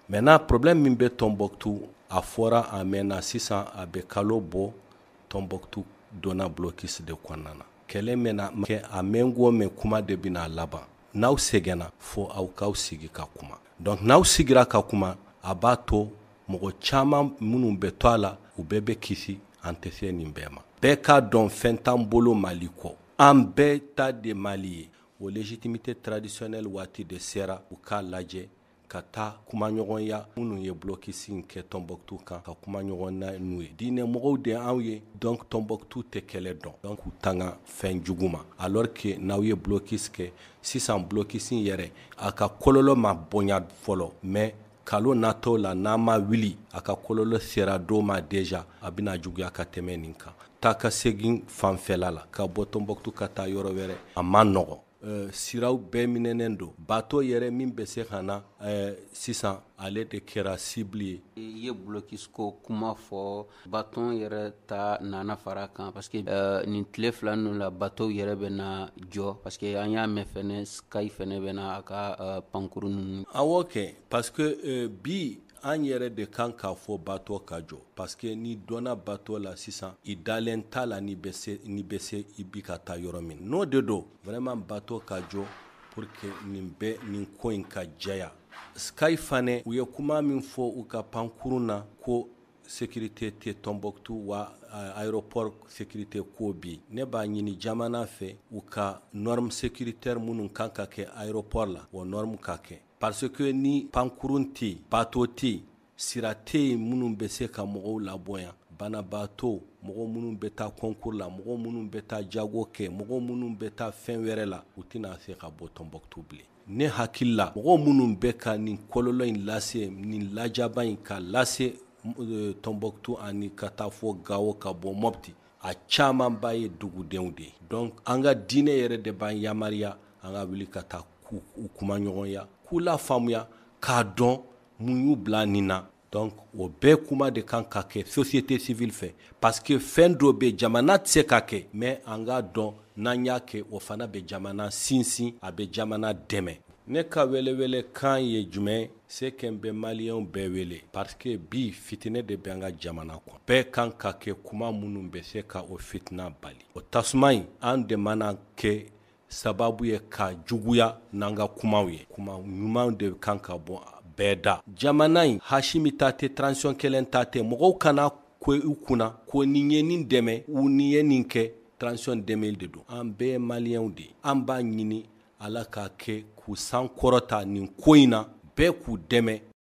Maintenant problème min bɛ Tombouctou a fɔra a mɛnna sisan a bɛ kalo bɔ Tombouctou donna blocus de kɔnɔna na kɛlɛ mɛna kɛ a mɛngo mɛn kuma de bɛna laban n'aw sɛgɛnna fo aw k'aw sigi ka kuma donc n'aw sigira ka kuma a b'a to mɔgɔ caman minnu bɛ to a la u bɛɛ bɛ kisi an tɛ se nin bɛɛ ma bɛɛ k'a dɔn fɛn t'an bolo Mali kɔ an bɛɛ ta de Mali ye o légitimité traditionnelle waati de sera u k'a lajɛ ka taa kumaɲɔgɔnya minnu ye blocus in kɛ Tombouctou kan ka kumaɲɔgɔnya n'u ye diinɛ mɔgɔw de anw ye donc Tombouctou tɛ kɛlɛ dɔn donc u tanga fɛn jugu ma alors que n'aw ye blocus kɛ sisan blocus in yɛrɛ a ka kɔlɔlɔ ma bonya fɔlɔ mais kalo natɔ la n'a ma wuli a ka kɔlɔlɔ sera dɔw ma déjà a bɛna juguya ka tɛmɛ nin kan taa ka segin fanfɛla la ka bɔ Tombouctou ka taa yɔrɔ wɛrɛ a ma nɔgɔn siraw bɛɛ minɛnen don bateau yɛrɛ min bɛ se ka na sisan ale de kɛra cible ye i ye blocus ko kuma fɔ bateau yɛrɛ ta nana fara kan parce que nin tile fila ninnu la bateau yɛrɛ bɛ na jɔ parce que an y'a mɛn fɛnɛ Sky fɛnɛ bɛ na a ka pankuru ninnu awɔ kɛ parce que bi an yɛrɛ de kan k'a fɔ bateau ka jɔ parce que ni donna bateau la sisan i dalen t'a la ni bɛ se i bi ka taa yɔrɔ min n'o de don vraiment bateau ka jɔ pour que nin ko in ka jɛya Sky fana u ye kuma min fɔ u ka pankurun na ko sécurité tɛ Tombouctou wa aéroport sécurité ko bi ne b'a ɲini jamana fɛ u ka norme sécuritaire minnu kan ka kɛ aéroport la o norme ka kɛ parce que ni pankurun tɛ yen bateau tɛ yen sira tɛ yen minnu bɛ se ka mɔgɔw labɔnya banabaatɔ mɔgɔ minnu bɛ taa concours la mɔgɔ minnu bɛ taa jago kɛ mɔgɔ minnu bɛ taa fɛn wɛrɛ la u tɛna se ka bɔ Tombouctou bilen ne hakili la mɔgɔ minnu bɛ ka nin kɔlɔlɔ in lase nin lajaba in ka lase Tombouctou ani ka taa fɔ Gao ka bɔ Mopti a caman ba ye dugudenw de ye donc an ka diinɛ yɛrɛ de b'an yamariya an ka wuli ka taa u kumaɲɔgɔnya k'u la faamuya k'a dɔn mun y'u bila nin na donc o bɛɛ kuma de kan ka kɛ société civile fɛ parce que fɛn dɔ bɛ jamana tɛ se ka kɛ mais an k'a dɔn n'an y'a kɛ o fana bɛ jamana sinsin a bɛ jamana dɛmɛ ne ka welewele kan ye jumɛn se kɛ n bɛ maliyɛnw bɛɛ wele parce que bi fitinɛ de bɛ an ka jamana kɔnɔ bɛɛ kan ka kɛ kuma minnu bɛ se ka o fitina bali o tasuma in an de mana kɛ sababu ye ka juguya n'an ka kumaw ye kuma ɲuman de kan ka bɔ bɛɛ da jamana in Hashimi ta tɛ transition kelen ta tɛ mɔgɔw kana ko u kunna ko nin ye nin dɛmɛ u nin ye nin kɛ transition 2000 de don an bɛɛ ye maliyɛnw de ye an b'a ɲini Ala k'a kɛ k'u sankɔrɔta nin ko in na bɛɛ k'u dɛmɛ